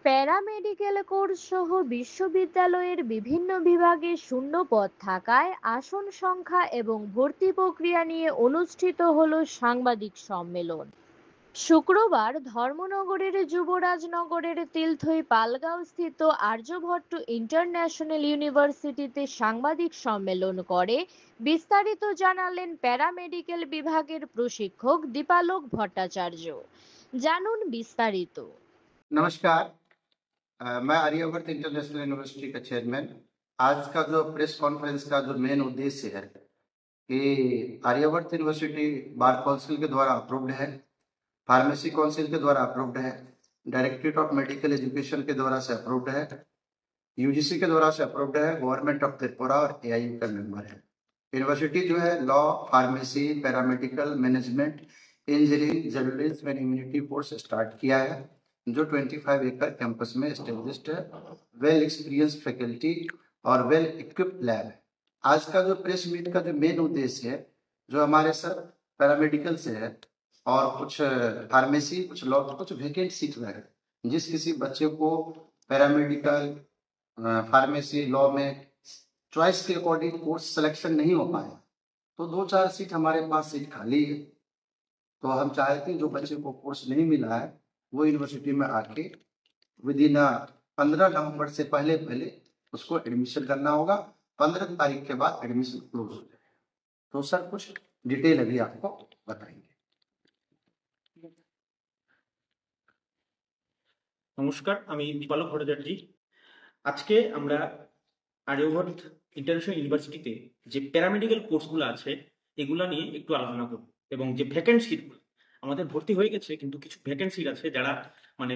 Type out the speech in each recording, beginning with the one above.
Paramedical course সহ বিশ্ববিদ্যালয়ের বিভিন্ন বিভাগে শূন্য পদ থাকায় আসন সংখ্যা এবং ভর্তি প্রক্রিয়া নিয়ে অনুষ্ঠিত হলো সাংবাদিক সম্মেলন। শুক্রবার ধর্মনগরের যুবরাজনগরের তিলথই পালগাঁও স্থিত আর্যভট্ট ইন্টারন্যাশনাল ইউনিভার্সিটিতে সাংবাদিক সম্মেলন করে বিস্তারিত জানালেন প্যারামেডিক্যাল বিভাগের প্রশিক্ষক দীপালোক ভট্টাচার্য। জানুন বিস্তারিত। नमस्कार। मैं आर्यभट्ट इंटरनेशनल यूनिवर्सिटी का चेयरमैन। आज का जो प्रेस कॉन्फ्रेंस का जो मेन उद्देश्य है कि आर्यभट्ट यूनिवर्सिटी बार काउंसिल के द्वारा अप्रूव्ड है, फार्मेसी काउंसिल के द्वारा अप्रूव्ड है, डायरेक्टरेट ऑफ मेडिकल एजुकेशन के द्वारा से अप्रूव्ड है, यूजीसी के द्वारा से अप्रूव्ड है, गवर्नमेंट ऑफ त्रिपुरा और एआईयू का मेंबर है। यूनिवर्सिटी जो है law, pharmacy, paramedical, management, engineering, journalism and immunity course start किया है, जो 25 एकड़ कैंपस में एस्टेब्लिश्ड है। वेल एक्सपीरियंस फैकल्टी और वेल इक्विप्ड लैब है। आज का जो प्रेस मीट का जो मेन उद्देश्य है, जो हमारे सर पैरामेडिकल से है और कुछ फार्मेसी, कुछ लॉ, कुछ वैकेंट सीट है। जिस किसी बच्चे को पैरामेडिकल, फार्मेसी, लॉ में चॉइस के अकॉर्डिंग कोर्स सिलेक्शन नहीं हो पाया, तो 2-4 सीट हमारे पास सीट खाली है। तो हम चाहते हैं जो बच्चे को कोर्स नहीं मिला है वो यूनिवर्सिटी में आके विद इन 15 नवंबर से पहले पहले उसको एडमिशन करना होगा। 15 तारीख के बाद एडमिशन क्लोज हो जाएगा। तो सर कुछ डिटेल अभी आपको बताएंगे। নমস্কার, আমি দীপালোক ভট্টাচার্য। আজকে আমরা আর্যভট্ট ইন্টারন্যাশনাল ইউনিভার্সিটিতে যে প্যারামেডিক্যাল কোর্সগুলো আছে এগুলা নিয়ে একটু আলোচনা করব এবং যে ভ্যাকেন্ট সিটগুলো আমাদের ভর্তি হয়ে গেছে, কিন্তু কিছু ভ্যাকেন্ট সিট আছে যারা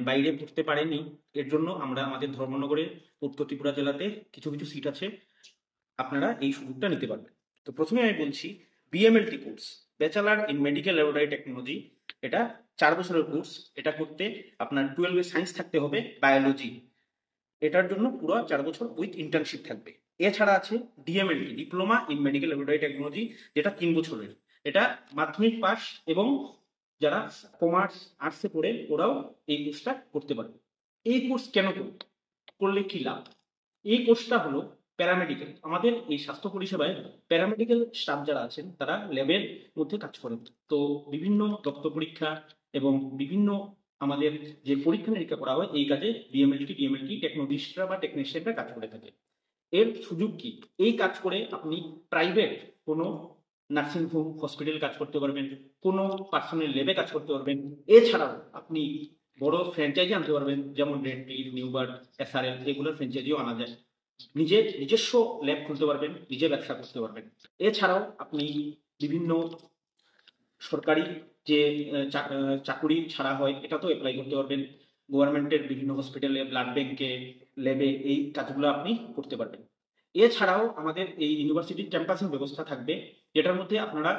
বাইরে পড়তে পারেনি। এর জন্য আমরা আমাদের ধর্মনগরের উত্তর ত্রিপুরা জেলাতে কিছু কিছু সিট আছে, আপনারা এই সুযোগটা নিতে পারবেন। তো প্রথমে আমি বলছি BMLT course, bachelor in medical laboratory technology. এটা 4 বছরের কোর্স। এটা করতে আপনার 12 সায়েন্স থাকতে হবে, বায়োলজি। এটার জন্য পুরো 4 বছর উইথ ইন্টার্নশিপ থাকবে। এছাড়া আছে DMLT, diploma in medical laboratory technology, যেটা 3 বছরের। এটা মাধ্যমিক পাস এবং যারা কমার্স, আর্টসে পড়ে ওরাও এই কোর্সটা করতে পারবে। এই কোর্স কেন করলে কি লাভ? এই কোর্সটা হলো প্যারামেডিক্যাল। আমাদের এই স্বাস্থ্য পরিষেবায় প্যারামেডিক্যাল স্টাফ যারা আছেন তারা ল্যাবের মধ্যে কাজ করেন। তো বিভিন্ন রক্ত পরীক্ষা এবং বিভিন্ন আমাদের যে পরীক্ষা নিরীক্ষা করা হয়, এই কাজে ডিএমএলটি টেকনোলজিস্টরা বা টেকনিশিয়ানরা কাজ করে থাকে। এর সুযোগ কি? এই কাজ করে আপনি প্রাইভেট কোনো নার্সিং হোম, হসপিটাল কাজ করতে পারবেন, কোনো পার্সোনাল ল্যাবে কাজ করতে পারবেন। এছাড়াও আপনি বড় ফ্র্যাঞ্চাইজি আনতে পারবেন, যেমন রেড ক্লিফ, নিউবার্ড, এসআরএল, এগুলোর ফ্র্যাঞ্চাইজিও আনা যায়। নিজস্ব ল্যাব খুলতে পারবেন, নিজে ব্যবসা করতে পারবেন। এছাড়াও আপনি বিভিন্ন সরকারি যে চাকুরি ছাড়া হয় এটাতেও অ্যাপ্লাই করতে পারবেন। গভর্নমেন্টের বিভিন্ন হসপিটালে, ব্লাড ব্যাংকে, ল্যাবে এই কাজগুলো আপনি করতে পারবেন। এছাড়াও আমাদের এই ইউনিভার্সিটির ক্যাম্পাসিং ব্যবস্থা থাকবে, যেটার মধ্যে আপনারা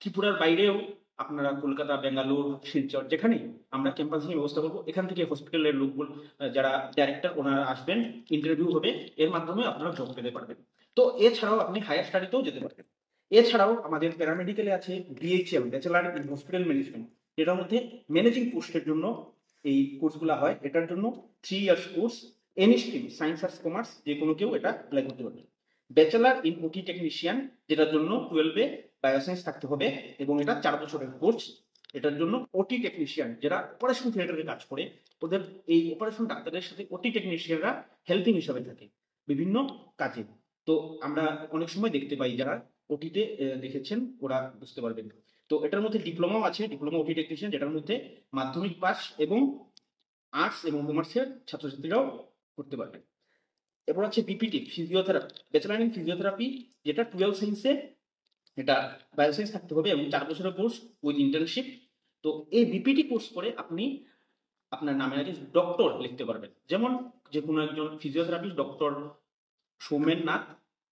ত্রিপুরার বাইরেও, আপনারা কলকাতা, বেঙ্গালুর, শিলচর, যেখানে আমরা ক্যাম্পাসিং ব্যবস্থা করবো, এখান থেকে হসপিটালের লোকগুলো, যারা ডাইরেক্টর, ওনারা আসবেন, ইন্টারভিউ হবে, এর মাধ্যমে আপনারা জব পেতে পারবেন। তো এছাড়াও আপনি হায়ার স্টাডিতেও যেতে পারবেন। এছাড়াও আমাদের প্যারামেডিক্যালে আছে BHM, bachelor in hospital management, যেটার মধ্যে ম্যানেজিং পোস্টের জন্য এই কোর্সগুলো হয়। এটার জন্য 3 years course, any stream, science, arts, commerce, যে কোনো কেউ এটা অ্যাপ্লাই করতে পারবে। ব্যাচেলার ইন ওটি টেকনিশিয়ান, যেটার জন্য 12 বায়োসায়েন্স থাকতে হবে এবং এটা 4 বছরের কোর্স। এটার জন্য ওটি টেকনিশিয়ান, যারা অপারেশন থিয়েটারে কাজ করে, ওদের এই অপারেশন ডাক্তারের সাথে ওটি টেকনিশিয়ানরা হেল্পিং হিসাবে থাকে বিভিন্ন কাজে। তো আমরা অনেক সময় দেখতে পাই, যারা ওটিতে দেখেছেন ওরা বুঝতে পারবেন। তো এটার মধ্যে ডিপ্লোমাও আছে, ডিপ্লোমা ওটি টেকনিশিয়ান, যেটার মধ্যে মাধ্যমিক পাস এবং আর্টস এবং কমার্সের ছাত্রছাত্রীরাও করতে পারবেন। এরপর আছে BPT, physiotherapy, bachelor in physiotherapy, যেটা 12 সায়েন্সে, এটা বায়োসায়েন্স থাকতে হবে এবং 4 বছরের কোর্স উইথ ইন্টার্নশিপ। তো এই বিপিটি কোর্স করে আপনি আপনার নামের আগে ডক্টর লিখতে পারবেন। যেমন যে কোনো একজন ফিজিওথেরাপিস্ট ডক্টর সৌমেন নাথ,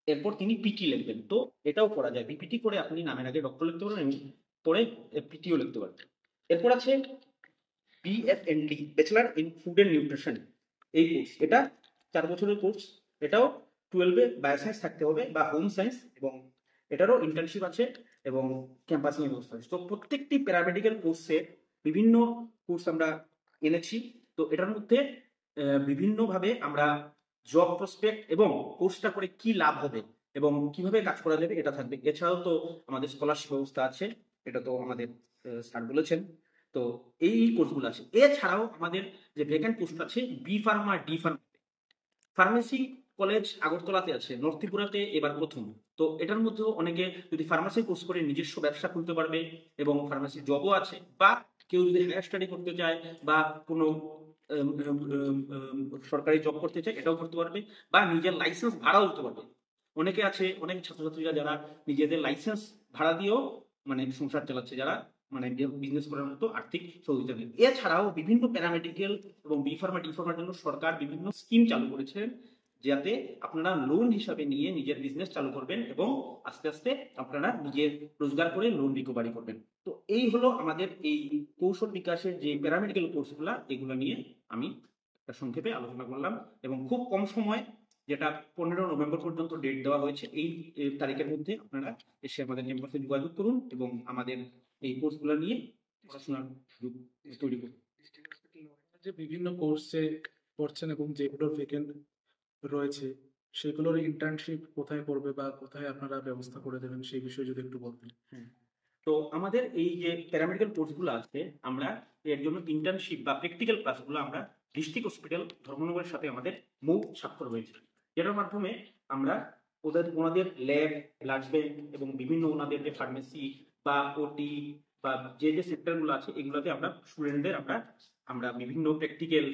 এরপর তিনি পিটি লিখবেন। তো এটাও করা যায়, বিপিটি করে আপনি নামের আগে ডক্টর লিখতে পারবেন এবং পরে পিটিও লিখতে পারবেন। এরপর আছে BFND, bachelor in food and nutrition, এই কোর্স, এটা 4 বছরের কোর্স। এটাও 12 বায়োসায়েন্স থাকতে হবে বা হোম সায়েন্স, এবং এটারও ইন্টার্নশিপ আছে এবং ক্যাম্পাসিং ব্যবস্থা আছে। তো প্রত্যেকটি প্যারামেডিক্যাল কোর্সে বিভিন্ন কোর্স আমরা এনেছি। তো এটার মধ্যে বিভিন্নভাবে আমরা জব প্রসপেক্ট এবং কোর্সটা করে কি লাভ হবে এবং কিভাবে কাজ করা যাবে এটা থাকবে। এছাড়াও তো আমাদের স্কলারশিপ ব্যবস্থা আছে, এটা তো আমাদের স্যার বলেছেন। তো এই কোর্সগুলো আছে। এছাড়াও আমাদের যে ভ্যাকেন্ট পোস্ট আছে B pharma, D pharma, pharmacy college আগরতলাতে আছে, নর্থ ত্রিপুরাতে এবার প্রথম। তো এটার মধ্যেও অনেকে যদি ফার্মাসি কোর্স করে নিজস্ব ব্যবসা খুলতে পারবে এবং ফার্মাসি জবও আছে, বা কেউ যদি হায়ার স্টাডি করতে চায় বা কোনো সরকারি জব করতে চায় এটাও করতে পারবে, বা নিজের লাইসেন্স ভাড়াও দিতে পারবে। অনেকে আছে, অনেক ছাত্রছাত্রীরা যারা নিজেদের লাইসেন্স ভাড়া দিয়েও মানে সংসার চালাচ্ছে, যারা মানে বিজনেস করার মতো আর্থিক সহযোগিতা নেই। এছাড়াও বিভিন্ন প্যারামেডিক্যাল এবং বি ফার্মা, ডি ফার্মার জন্য সরকার বিভিন্ন স্কিম চালু করেছেন, যাতে আপনারা লোন হিসাবে নিয়ে নিজের বিজনেস চালু করবেন এবং আস্তে আস্তে আপনারা নিজের রোজগার করে লোন রিকভারি করবেন। তো এই হলো আমাদের এই কৌশল বিকাশের যে প্যারামেডিক্যাল কোর্সগুলা, এগুলো নিয়ে আমি একটা সংক্ষেপে আলোচনা করলাম। এবং খুব কম সময়, যেটা 15 নভেম্বর পর্যন্ত ডেট দেওয়া হয়েছে, এই তারিখের মধ্যে আপনারা এসে আমাদের ক্যাম্পাসে যোগাযোগ করুন এবং আমাদের এই কোর্সগুলো নিয়ে পড়াশোনার সুযোগ তৈরি করুন। যে বিভিন্ন কোর্সে পড়ছেন এবং যেগুলোর ভ্যাকেন্ট রয়েছে সেগুলোর ইন্টার্নশিপ কোথায় পড়বে বা কোথায় আপনারা ব্যবস্থা করে দেবেন সেই বিষয়ে যদি একটু বলতেন। তো আমাদের এই যে প্যারামেডিক্যাল কোর্সগুলো আছে, আমরা এর জন্য ইন্টার্নশিপ বা প্র্যাকটিক্যাল ক্লাসগুলো আমরা ডিস্ট্রিক্ট হসপিটাল ধর্মনগরের সাথে আমাদের মৌ স্বাক্ষর হয়েছে, যেটার মাধ্যমে আমরা ওনাদের ল্যাব, ব্লাড ব্যাংক এবং বিভিন্ন ওনাদের যে ফার্মেসি বা ওটি বা যে যে সেক্টরগুলো আছে, এগুলোতে আমরা স্টুডেন্টদের আমরা বিভিন্ন প্র্যাকটিক্যাল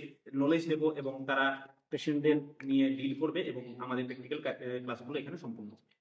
নলেজ দেবো এবং তারা পেশেন্টদের নিয়ে ডিল করবে এবং আমাদের প্র্যাকটিক্যাল ক্লাসগুলো এখানে সম্পূর্ণ হবে।